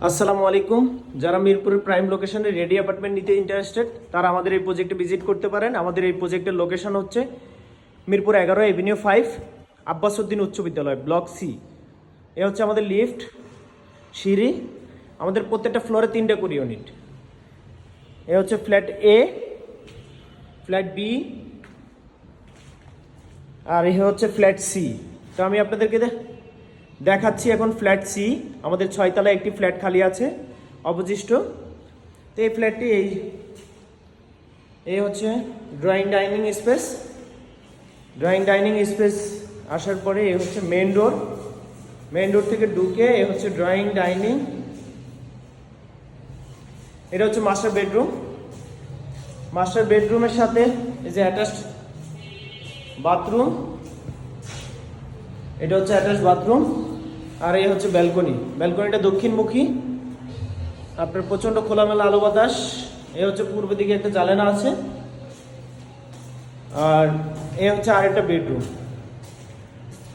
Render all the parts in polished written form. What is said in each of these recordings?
আসসালামু আলাইকুম। যারা মিরপুরের প্রাইম লোকেশনে রেডি অ্যাপার্টমেন্ট নিতে ইন্টারেস্টেড তারা আমাদের এই প্রজেক্টে ভিজিট করতে পারেন। আমাদের এই প্রজেক্টের লোকেশন হচ্ছে মিরপুর 11 এভিনিউ 5 আব্বাসউদ্দিন উচ্চ বিদ্যালয় ব্লক সি। এ হচ্ছে আমাদের লিফট, সিঁড়ি। আমাদের প্রত্যেকটা ফ্লোরে 3টা করে ইউনিট। এ হচ্ছে ফ্ল্যাট এ, ফ্ল্যাট বি, আর এ হচ্ছে ফ্ল্যাট সি। তো আমি আপনাদেরকে দেখাচ্ছি এখন ফ্ল্যাট সি। আমাদের 6 তলায় একটি ফ্ল্যাট খালি আছে অবশিষ্ট। তো এই ফ্ল্যাটটি এই হচ্ছে drawing dining space. Drawing dining space আসার পরে এই হচ্ছে মেন ডোর। মেন ডোর থেকে ঢুকে এ হচ্ছে ড্রয়িং ডাইনিং। এটা হচ্ছে মাস্টার বেডরুম। মাস্টার বেডরুমের সাথে এই যে অ্যাটাচড বাথরুম। এটা হচ্ছে অ্যাটাচ বাথরুম। আর এই হচ্ছে ব্যালকনি। ব্যালকনিটা দক্ষিণমুখী, আপনার প্রচণ্ড খোলামেলা আলো বাতাস। এই হচ্ছে পূর্ব দিকে একটা জানালা আছে। আর এই হচ্ছে আরেকটা বেডরুম।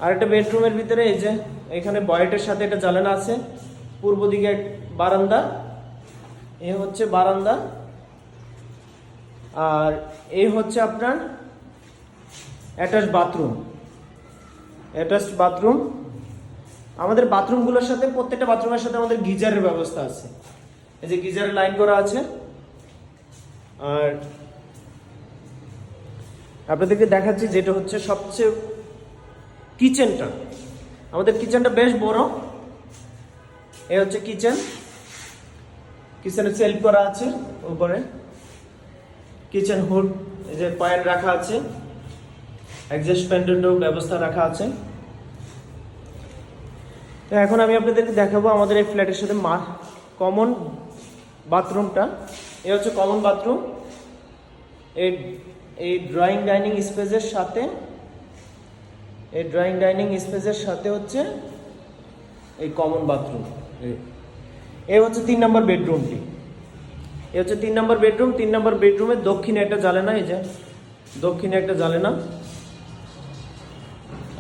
আরেকটা বেডরুমের ভিতরে এই যে এখানে বয়েটের সাথে একটা জানালা আছে। পূর্ব দিকে বারান্দা। এই হচ্ছে বারান্দা। আর এই হচ্ছে আপনার অ্যাটাচ বাথরুম। Attached bathroom. আমাদের বাথরুমগুলোর সাথে প্রত্যেকটা বাথরুমের সাথে আমাদের গিজারের ব্যবস্থা আছে। এই যে গিজারের লাইন করা আছে। আর আপনাদেরকে দেখাচ্ছি যেটা হচ্ছে সবচেয়ে কিচেনটা। আমাদের কিচেনটা বেশ বড়। এই হচ্ছে কিচেন। কিচেনে সেলফ করা আছে উপরে। কিচেন হুড, এই যে পয়েন্ট রাখা আছে। অ্যাডজাস্ট প্যান্ডেন্টও ব্যবস্থা রাখা আছে। তো এখন আমি আপনাদেরকে দেখাবো আমাদের এই ফ্ল্যাটের সাথে কমন বাথরুমটা। এই হচ্ছে কমন বাথরুম। এই ড্রয়িং ডাইনিং স্পেসের সাথে হচ্ছে এই কমন বাথরুম। এই হচ্ছে 3 নম্বর বেডরুমটি। এই হচ্ছে 3 নম্বর বেডরুম। 3 নম্বর বেডরুমের দক্ষিণে একটা জানালা। এই যে দক্ষিণে একটা জানালা।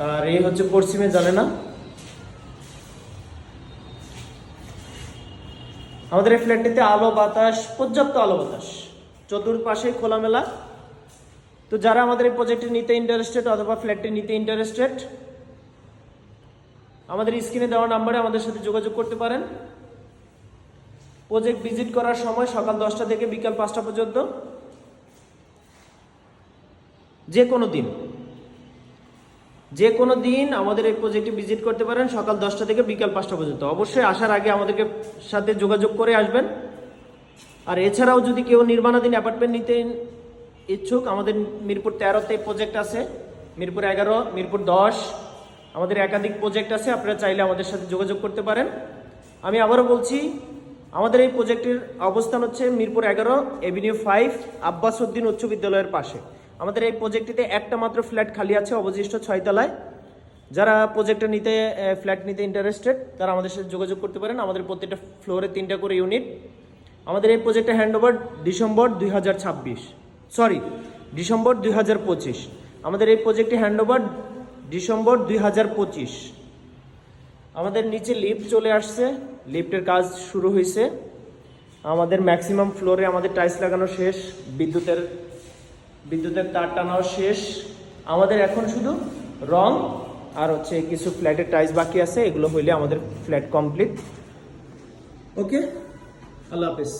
আর এই হচ্ছে পশ্চিমে জানালা। আমাদের এই ফ্ল্যাটটিতে আলো বাতাস, পর্যাপ্ত আলো বাতাস, চতুর্পাশে খোলামেলা। তো যারা আমাদের এই প্রজেক্টটি নিতে ইন্টারেস্টেড অথবা ফ্ল্যাটটি নিতে ইন্টারেস্টেড, আমাদের স্ক্রিনে দেওয়া নাম্বারে আমাদের সাথে যোগাযোগ করতে পারেন। প্রজেক্ট ভিজিট করার সময় সকাল 10টা থেকে বিকাল 5টা পর্যন্ত। যে কোনো দিন আমাদের এই প্রজেক্টে ভিজিট করতে পারেন সকাল 10টা থেকে বিকাল 5টা পর্যন্ত। অবশ্যই আসার আগে আমাদেরকে সাথে যোগাযোগ করে আসবেন। আর এছাড়াও যদি কেউ নির্মাণাধীন অ্যাপার্টমেন্ট নিতে ইচ্ছুক, আমাদের মিরপুর 13তে প্রজেক্ট আছে, মিরপুর 11, মিরপুর 10, আমাদের একাধিক প্রজেক্ট আছে। আপনারা চাইলে আমাদের সাথে যোগাযোগ করতে পারেন। আমি আবারও বলছি, আমাদের এই প্রজেক্টের অবস্থান হচ্ছে মিরপুর 11 এভিনিউ 5 আব্বাসউদ্দিন উচ্চ বিদ্যালয়ের পাশে। আমাদের এই প্রজেক্টটিতে একটা মাত্র ফ্ল্যাট খালি আছে অবশিষ্ট 6 তলায়। যারা ফ্ল্যাট নিতে ইন্টারেস্টেড তারা আমাদের সাথে যোগাযোগ করতে পারেন। আমাদের প্রত্যেকটা ফ্লোরে 3টা করে ইউনিট। আমাদের এই প্রজেক্টে হ্যান্ডওভার ডিসেম্বর 2025। আমাদের এই প্রজেক্টে হ্যান্ডওভার ডিসেম্বর 2025। আমাদের নিচে লিফট চলে আসছে, লিফটের কাজ শুরু হয়েছে। আমাদের ম্যাক্সিমাম ফ্লোরে আমাদের টাইলস লাগানো শেষ, বিদ্যুতের তার টানাও শেষ। আমাদের এখন শুধু রং আর হচ্ছে কিছু ফ্ল্যাটের টাইলস বাকি আছে। এগুলো হইলে আমাদের ফ্ল্যাট কমপ্লিট। ওকে, আল্লাহ হাফেজ।